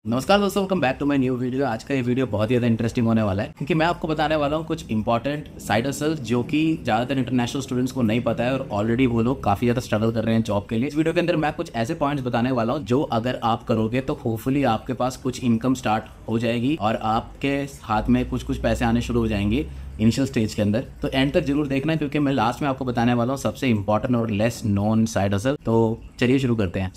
नमस्कार दोस्तों, welcome back to my new video. आज का ये वीडियो बहुत ही ज़्यादा इंटरेस्टिंग होने वाला है क्योंकि मैं आपको बताने वाला हूँ कुछ इंपॉर्टेंट साइड हसल जो कि ज़्यादातर इंटरनेशनल स्टूडेंट्स को नहीं पता है और ऑलरेडी वो लोग काफ़ी ज़्यादा स्ट्रगल कर रहे हैं जॉब के लिए। इस वीडियो के अंदर मैं कुछ ऐसे पॉइंट्स बताने वाला हूँ जो अगर आप करोगे तो होपफुली आपके पास कुछ इनकम स्टार्ट हो जाएगी और आपके हाथ में कुछ कुछ पैसे आने शुरू हो जाएंगे इनिशियल स्टेज के अंदर। तो एंड तक जरूर देखना है क्योंकि मैं लास्ट में आपको बताने वाला हूँ सबसे इंपॉर्टेंट और लेस नोन साइड हसल। तो चलिए शुरू करते हैं।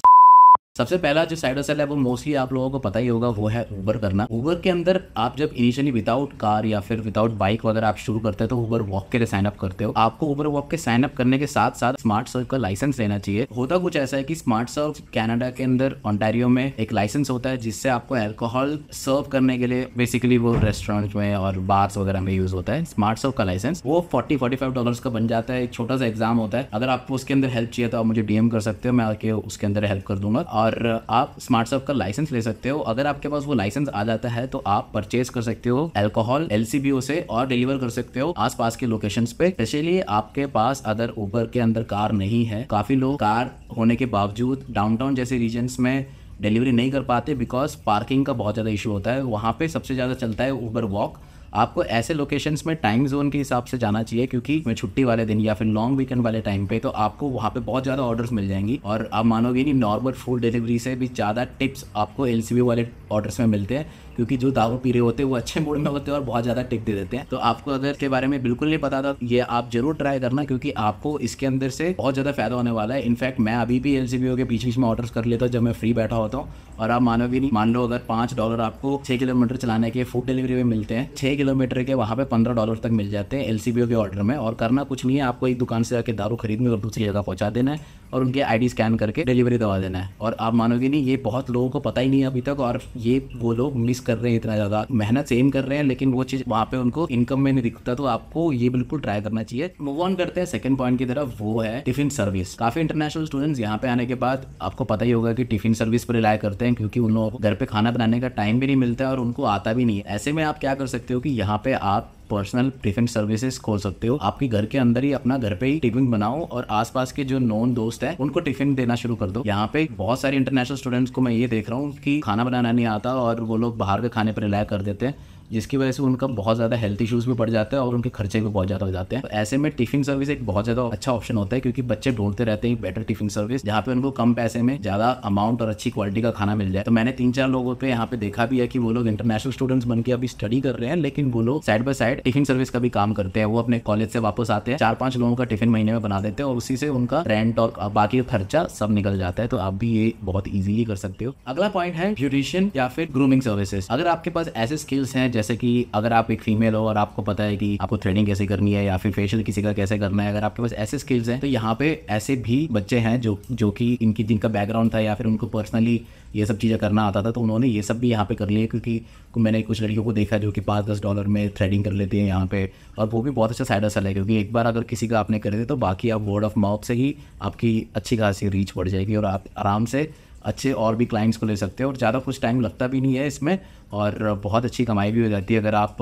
सबसे पहला जो साइड हसल है वो मोस्टली आप लोगों को पता ही होगा, वो है उबर करना। उबर के अंदर आप जब इनिशियली विदाउट कार या फिर विदाउट बाइक वगैरह आप शुरू करते हैं तो उबर वॉक के लिए साइन अप करते हो। आपको उबर वॉक के साइन अप करने के साथ साथ स्मार्ट सर्व का लाइसेंस लेना चाहिए। होता कुछ ऐसा है कि स्मार्ट सर्व कनाडा के अंदर ओंटारियो में एक लाइसेंस होता है जिससे आपको अल्कोहल सर्व करने के लिए बेसिकली वो रेस्टोरेंट में और बार्स वगैरह में यूज होता है। स्मार्ट सर्व का लाइसेंस वो $40-45 का बन जाता है। एक छोटा सा एग्जाम होता है। अगर आपको उसके अंदर हेल्प चाहिए तो आप मुझे डीएम कर सकते हो, मैं आके उसके अंदर हेल्प कर दूंगा और आप स्मार्ट सर्व का लाइसेंस ले सकते हो। अगर आपके पास वो लाइसेंस आ जाता है तो आप परचेज कर सकते हो अल्कोहल LCBO से और डिलीवर कर सकते हो आसपास के लोकेशंस पे। स्पेशली आपके पास अगर उबर के अंदर कार नहीं है, काफी लोग कार होने के बावजूद डाउनटाउन जैसे रीजन्स में डिलीवरी नहीं कर पाते बिकॉज पार्किंग का बहुत ज़्यादा इशू होता है। वहाँ पे सबसे ज़्यादा चलता है उबर वॉक। आपको ऐसे लोकेशंस में टाइम जोन के हिसाब से जाना चाहिए क्योंकि मैं छुट्टी वाले दिन या फिर लॉन्ग वीकेंड वाले टाइम पे तो आपको वहाँ पे बहुत ज़्यादा ऑर्डर्स मिल जाएंगी और आप मानोगे नहीं, नॉर्मल फूड डिलीवरी से भी ज़्यादा टिप्स आपको LCBO वाले ऑर्डर्स में मिलते हैं क्योंकि जो दारू पी रहे होते हैं वो अच्छे मूड में होते हैं और बहुत ज़्यादा टिप दे देते हैं। तो आपको अगर इसके बारे में बिल्कुल नहीं पता था, ये आप जरूर ट्राई करना क्योंकि आपको इसके अंदर से बहुत ज़्यादा फायदा होने वाला है। इनफैक्ट मैं अभी भी LCBO के बीच बीच में ऑर्डर्स कर लेता हूँ जब मैं फ्री बैठा होता हूँ और आप मानोगे नहीं, मान लो अगर $5 आपको 6 किलोमीटर चलाने के फूड डिलीवरी में मिलते हैं, 6 किलोमीटर के वहाँ पे $15 तक मिल जाते हैं LCBO के ऑर्डर में। और करना कुछ नहीं है, आपको एक दुकान से जाकर दारू खरीदनी और दूसरी जगह पहुँचा देना है और उनके ID स्कैन करके डिलीवरी दवा देना है। और आप मानोगे नहीं, ये बहुत लोगों को पता ही नहीं है अभी तक और ये वो लोग मिस कर रहे हैं, इतना ज़्यादा मेहनत सेम कर रहे हैं लेकिन वो चीज़ वहाँ पे उनको इनकम में नहीं दिखता। तो आपको ये बिल्कुल ट्राई करना चाहिए। मूव ऑन करते हैं सेकंड पॉइंट की तरफ, वो है टिफिन सर्विस। काफ़ी इंटरनेशनल स्टूडेंट्स यहाँ पे आने के बाद आपको पता ही होगा कि टिफिन सर्विस पर रिलाय करते हैं क्योंकि उन लोगों को घर पे खाना बनाने का टाइम भी नहीं मिलता है और उनको आता भी नहीं है। ऐसे में आप क्या कर सकते हो कि यहाँ पे आप पर्सनल टिफिन सर्विसेज खोल सकते हो। आपके घर के अंदर ही अपना घर पे ही टिफिन बनाओ और आसपास के जो नॉन दोस्त हैं उनको टिफिन देना शुरू कर दो। यहाँ पे बहुत सारे इंटरनेशनल स्टूडेंट्स को मैं ये देख रहा हूँ कि खाना बनाना नहीं आता और वो लोग बाहर के खाने पर रिलाय कर देते हैं जिसकी वजह से उनका बहुत ज़्यादा हेल्थ इश्यूज भी बढ़ जाता है और उनके खर्चे भी बहुत ज़्यादा हो जाते हैं। तो ऐसे में टिफिन सर्विस एक बहुत ज़्यादा अच्छा ऑप्शन होता है क्योंकि बच्चे ढूंढते रहते हैं बेटर टिफिन सर्विस जहाँ पे उनको कम पैसे में ज़्यादा अमाउंट और अच्छी क्वालिटी का खाना मिल जाए। तो मैंने 3-4 लोगों पे यहाँ पे देखा भी है कि वो लोग इंटरनेशनल स्टूडेंट्स बन के अभी स्टडी कर रहे हैं लेकिन वो लोग side by side tiffin service का भी काम करते हैं। वो अपने कॉलेज से वापस आते हैं, 4-5 लोगों का टिफिन महीने में बना देते हैं और उसी से उनका रेंट और बाकी खर्चा सब निकल जाता है। तो आप भी ये बहुत ईजिली कर सकते हो। अगला पॉइंट है ब्यूटिशियन या फिर ग्रूमिंग सर्विसेज। अगर आपके पास ऐसे स्किल्स हैं जैसे कि अगर आप एक फीमेल हो और आपको पता है कि आपको थ्रेडिंग कैसे करनी है या फिर फेशियल किसी का कैसे करना है, अगर आपके पास ऐसे स्किल्स हैं तो यहाँ पे ऐसे भी बच्चे हैं जो कि जिनका बैकग्राउंड था या फिर उनको पर्सनली ये सब चीज़ें करना आता था तो उन्होंने ये सब भी यहाँ पे कर लिया क्योंकि मैंने कुछ लड़कियों को देखा जो कि $5-10 में थ्रेडिंग कर लेती है यहाँ पे और वो भी बहुत अच्छा साइड हसल है क्योंकि एक बार अगर किसी का आपने कर दिया तो बाकी आप वर्ड ऑफ माउथ से ही आपकी अच्छी खासी रीच बढ़ जाएगी और आप आराम से अच्छे और भी क्लाइंट्स को ले सकते हो और ज़्यादा कुछ टाइम लगता भी नहीं है इसमें और बहुत अच्छी कमाई भी हो जाती है अगर आप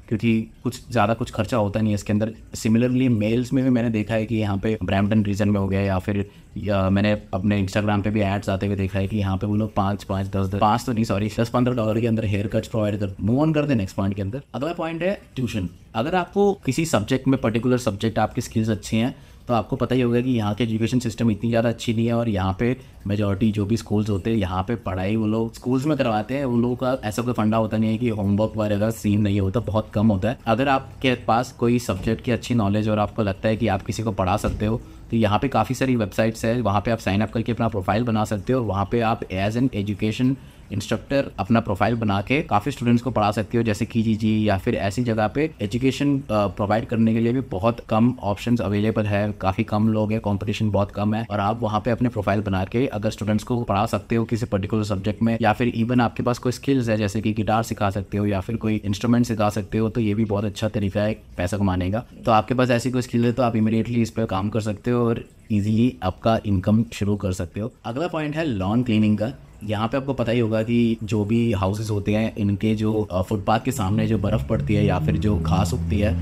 क्योंकि कुछ ज़्यादा कुछ खर्चा होता नहीं है इसके अंदर। सिमिलरली मेल्स में भी मैंने देखा है कि यहाँ पे ब्रैम्पटन रीजन में हो गया या फिर मैंने अपने इंस्टाग्राम पे भी एड्स आते हुए देखा है कि यहाँ पे वो लोग 10-15 डॉलर के अंदर हेयर कट्स प्रोवाइड कर। मूव ऑन कर दे नेक्स्ट पॉइंट के अंदर। अगला पॉइंट है ट्यूशन। अगर आपको किसी सब्जेक्ट में पर्टिकुलर सब्जेक्ट आपकी स्किल्स अच्छी हैं तो आपको पता ही होगा कि यहाँ के एजुकेशन सिस्टम इतनी ज़्यादा अच्छी नहीं है और यहाँ पे मेजॉरिटी जो भी स्कूल्स होते हैं यहाँ पे पढ़ाई वो लोग स्कूल्स में करवाते हैं। उन लोगों का ऐसा कोई फंडा होता नहीं है कि होमवर्क वगैरह सीन नहीं होता, बहुत कम होता है। अगर आपके पास कोई सब्जेक्ट की अच्छी नॉलेज और आपको लगता है कि आप किसी को पढ़ा सकते हो तो यहाँ पे काफ़ी सारी वेबसाइट्स है, वहाँ पे आप साइन अप करके अपना प्रोफाइल बना सकते हो। वहाँ पे आप एज एन एजुकेशन इंस्ट्रक्टर अपना प्रोफाइल बना के काफ़ी स्टूडेंट्स को पढ़ा सकते हो जैसे KGG या फिर ऐसी जगह पे एजुकेशन प्रोवाइड करने के लिए भी बहुत कम ऑप्शंस अवेलेबल है। काफ़ी कम लोग हैं, कंपटीशन बहुत कम है और आप वहाँ पे अपने प्रोफाइल बना के अगर स्टूडेंट्स को पढ़ा सकते हो किसी पर्टिकुलर सब्जेक्ट में या फिर इवन आपके पास कोई स्किल्स है जैसे कि गिटार सिखा सकते हो या फिर कोई इंस्ट्रूमेंट सिखा सकते हो तो ये भी बहुत अच्छा तरीका है पैसा कमाने का। तो आपके पास ऐसी कोई स्किल है तो आप इमीडिएटली इस पर काम कर सकते हो और ईजिली आपका इनकम शुरू कर सकते हो। अगला पॉइंट है लॉन क्लीनिंग का। यहाँ पे आपको पता ही होगा कि जो भी हाउसेस होते हैं इनके जो फुटपाथ के सामने जो बर्फ़ पड़ती है या फिर जो घास उगती है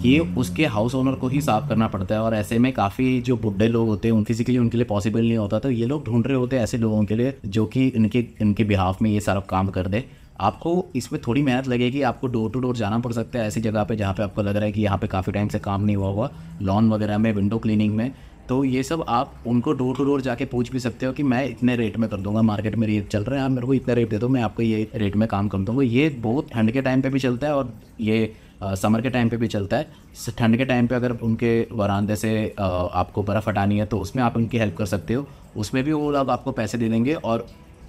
ये उसके हाउस ओनर को ही साफ करना पड़ता है। और ऐसे में काफ़ी जो बुढ़े लोग होते हैं फिजिकली उनके लिए पॉसिबल नहीं होता, तो ये लोग ढूंढ रहे होते हैं ऐसे लोगों के लिए जो कि इनके बिहाफ में ये सारा काम कर दे। आपको इसमें थोड़ी मेहनत लगेगी, आपको डोर टू डोर जाना पड़ सकता है ऐसी जगह पे जहाँ पे आपको लग रहा है कि यहाँ पे काफ़ी टाइम से काम नहीं हुआ हुआ, लॉन वगैरह में, विंडो क्लीनिंग में। तो ये सब आप उनको डोर टू डोर जाके पूछ भी सकते हो कि मैं इतने रेट में कर दूंगा, मार्केट में रेट चल रहा है, आप मेरे को इतना रेट दे दो, मैं आपको ये रेट में काम कर दूंगा। ये बहुत ठंड के टाइम पे भी चलता है और ये समर के टाइम पे भी चलता है। ठंड के टाइम पे अगर उनके वरांदे से आपको बर्फ़ हटानी है तो उसमें आप उनकी हेल्प कर सकते हो, उसमें भी वो लोग आपको पैसे दे देंगे। और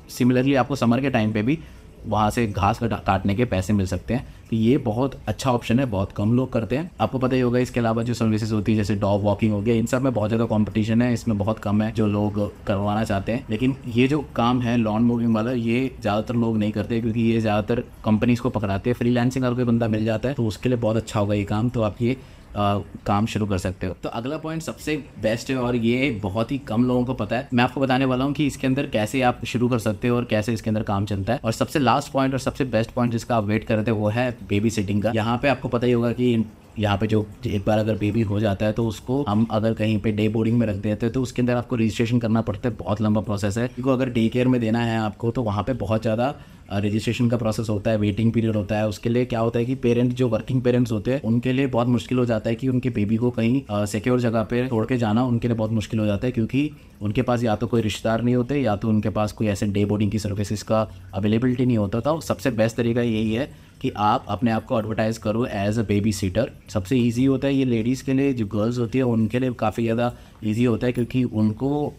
सिमिलरली आपको समर के टाइम पे भी वहाँ से घास काटने के पैसे मिल सकते हैं। तो ये बहुत अच्छा ऑप्शन है, बहुत कम लोग करते हैं, आपको पता ही होगा। इसके अलावा जो सर्विसेज होती है जैसे डॉग वॉकिंग हो गया, इन सब में बहुत ज़्यादा कंपटीशन है, इसमें बहुत कम है जो लोग करवाना चाहते हैं। लेकिन ये जो काम है लॉन मूविंग वाला, ये ज़्यादातर लोग नहीं करते क्योंकि ये ज़्यादातर कंपनीज़ को पकड़ाते हैं। फ्रीलांसिंग अगर कोई बंदा मिल जाता है तो उसके लिए बहुत अच्छा होगा ये काम, तो आप ये काम शुरू कर सकते हो। तो अगला पॉइंट सबसे बेस्ट है और ये बहुत ही कम लोगों को पता है। मैं आपको बताने वाला हूँ कि इसके अंदर कैसे आप शुरू कर सकते हो और कैसे इसके अंदर काम चलता है। और सबसे लास्ट पॉइंट और सबसे बेस्ट पॉइंट जिसका आप वेट कर रहे थे वो है बेबी सिटिंग का। यहाँ पे आपको पता ही होगा कि यहाँ पे जो एक बार अगर बेबी हो जाता है तो उसको हम अगर कहीं पे डे बोर्डिंग में रख देते हैं तो उसके अंदर आपको रजिस्ट्रेशन करना पड़ता है, बहुत लंबा प्रोसेस है। क्योंकि अगर डे केयर में देना है आपको तो वहाँ पे बहुत ज़्यादा रजिस्ट्रेशन का प्रोसेस होता है, वेटिंग पीरियड होता है। उसके लिए क्या होता है कि पेरेंट जो वर्किंग पेरेंट्स होते हैं उनके लिए बहुत मुश्किल हो जाता है कि उनके बेबी को कहीं सिक्योर जगह पे छोड़ के जाना उनके लिए बहुत मुश्किल हो जाता है, क्योंकि उनके पास या तो कोई रिश्तेदार नहीं होते या तो उनके पास कोई ऐसे डे बोर्डिंग की सर्विसेज का अवेलेबिलिटी नहीं होता था। सबसे बेस्ट तरीका यही है कि आप अपने आप को एडवर्टाइज़ करो एज अ बेबी सीटर। सबसे ईजी होता है ये लेडीज़ के लिए, जो गर्ल्स होती है उनके लिए काफ़ी ज़्यादा ईजी होता है क्योंकि उनको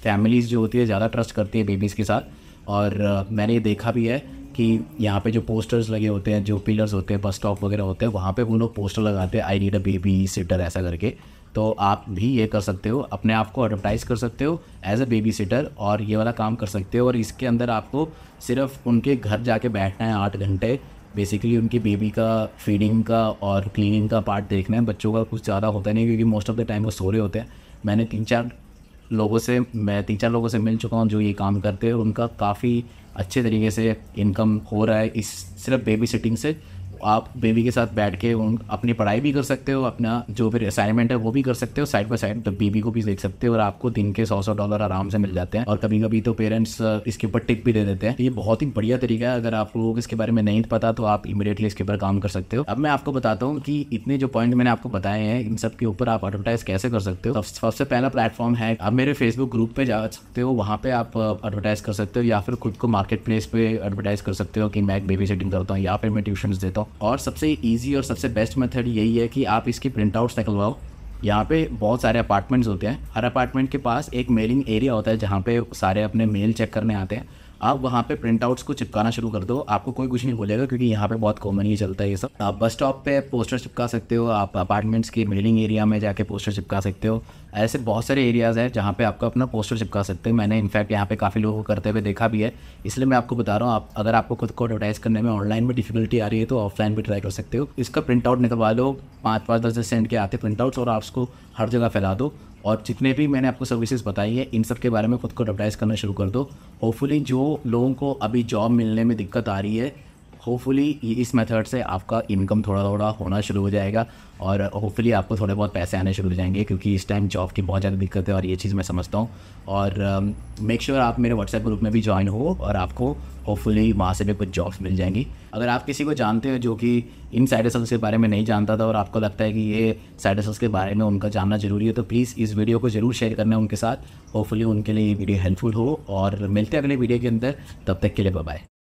फैमिलीज़ जो होती है ज़्यादा ट्रस्ट करती है बेबीज़ के साथ। और मैंने ये देखा भी है कि यहाँ पे जो पोस्टर्स लगे होते हैं, जो पिलर्स होते हैं, बस स्टॉप वगैरह होते हैं, वहाँ पे वो लोग पोस्टर लगाते हैं I need a baby sitter ऐसा करके। तो आप भी ये कर सकते हो, अपने आप को एडवर्टाइज़ कर सकते हो एज अ बेबी सिटर और ये वाला काम कर सकते हो। और इसके अंदर आपको सिर्फ उनके घर जाके बैठना है 8 घंटे, बेसिकली उनकी बेबी का फीडिंग का और क्लीनिंग का पार्ट देखना है। बच्चों का कुछ ज़्यादा होता नहीं क्योंकि मोस्ट ऑफ द टाइम वो सो रहे होते हैं। मैं 3-4 लोगों से मिल चुका हूँ जो ये काम करते हैं, उनका काफ़ी अच्छे तरीके से इनकम हो रहा है इस सिर्फ बेबी सिटिंग से। आप बेबी के साथ बैठ के अपनी पढ़ाई भी कर सकते हो, अपना जो भी असाइनमेंट है वो भी कर सकते हो, साइड बाय साइड तो बेबी को भी देख सकते हो और आपको दिन के $100 आराम से मिल जाते हैं। और कभी कभी तो पेरेंट्स इसके ऊपर टिप भी दे देते हैं। ये बहुत ही बढ़िया तरीका है, अगर आप लोगों को इसके बारे में नहीं पता तो आप इमीडिएटली इसके ऊपर काम कर सकते हो। अब मैं आपको बताता हूँ कि इतने जो पॉइंट मैंने आपको बताए हैं इन सब के ऊपर आप एडवर्टाइज कैसे कर सकते हो। सबसे पहला प्लेटफॉर्म है, आप मेरे फेसबुक ग्रुप पे जा सकते हो, वहाँ पे आप एडवर्टाइज कर सकते हो या फिर खुद को मार्केट प्लेस पे एडवर्टाइज कर सकते हो कि मैं बेबी सिटिंग करता हूँ या फिर मैं ट्यूशंस देता हूँ। और सबसे ईजी और सबसे बेस्ट मेथड यही है कि आप इसकी प्रिंट आउट्स निकलवाओ। यहाँ पे बहुत सारे अपार्टमेंट्स होते हैं, हर अपार्टमेंट के पास एक मेलिंग एरिया होता है जहाँ पे सारे अपने मेल चेक करने आते हैं। आप वहाँ पे प्रिंट आउट्स को चिपकाना शुरू कर दो, आपको कोई कुछ नहीं बोलेगा क्योंकि यहाँ पे बहुत कॉमन ही चलता है ये सब। आप बस स्टॉप पे पोस्टर चिपका सकते हो, आप अपार्टमेंट्स के मेलिंग एरिया में जाके पोस्टर चिपका सकते हो। ऐसे बहुत सारे एरियाज़ हैं जहाँ पे आपको अपना पोस्टर चिपका सकते हो। मैंने इनफैक्ट यहाँ पे काफ़ी लोगों को करते हुए देखा भी है, इसलिए मैं आपको बता रहा हूँ। आप अगर आपको खुद को एडवर्टाइज करने में ऑनलाइन में डिफिकल्टी आ रही है तो ऑफलाइन भी ट्राई कर सकते हो। इसका प्रिंट आउट निकलवा लो, 5-10 सेंट के आते प्रिंट आउट्स, और आप उसको हर जगह फैला दो। और जितने भी मैंने आपको सर्विसेज बताई है इन सब के बारे में खुद को एडवर्टाइज करना शुरू कर दो। होपफुली जो लोगों को अभी जॉब मिलने में दिक्कत आ रही है, होपफुली इस मेथड से आपका इनकम थोड़ा थोड़ा होना शुरू हो जाएगा और होपफुली आपको थोड़े बहुत पैसे आने शुरू हो जाएंगे, क्योंकि इस टाइम जॉब की बहुत ज़्यादा दिक्कत है और ये चीज़ मैं समझता हूँ। और मेक श्योर आप मेरे व्हाट्सएप ग्रुप में भी ज्वाइन हो और आपको होपफुली वहाँ से भी कुछ जॉब्स मिल जाएंगी। अगर आप किसी को जानते हो जो कि इन साइड हसल्स के बारे में नहीं जानता था और आपको लगता है कि ये साइड हसल्स के बारे में उनका जानना जरूरी है, तो प्लीज़ इस वीडियो को ज़रूर शेयर करना उनके साथ। होपफुली उनके लिए ये वीडियो हेल्पफुल हो और मिलते हैं अगले वीडियो के अंदर। तब तक के लिए बाय बाय।